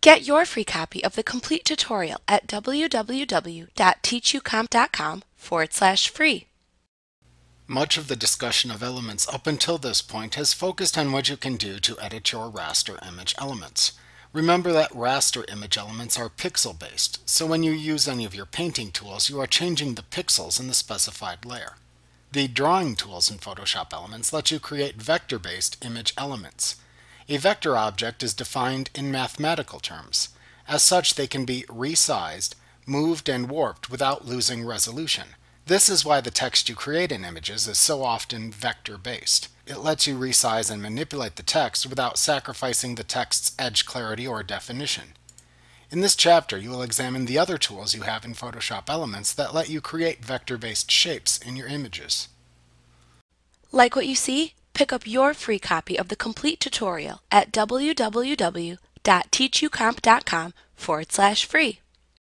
Get your free copy of the complete tutorial at www.teachucomp.com/free. Much of the discussion of elements up until this point has focused on what you can do to edit your raster image elements. Remember that raster image elements are pixel-based, so when you use any of your painting tools, you are changing the pixels in the specified layer. The drawing tools in Photoshop Elements let you create vector-based image elements. A vector object is defined in mathematical terms. As such, they can be resized, moved, and warped without losing resolution. This is why the text you create in images is so often vector-based. It lets you resize and manipulate the text without sacrificing the text's edge clarity or definition. In this chapter, you will examine the other tools you have in Photoshop Elements that let you create vector-based shapes in your images. Like what you see? Pick up your free copy of the complete tutorial at www.teachucomp.com/free.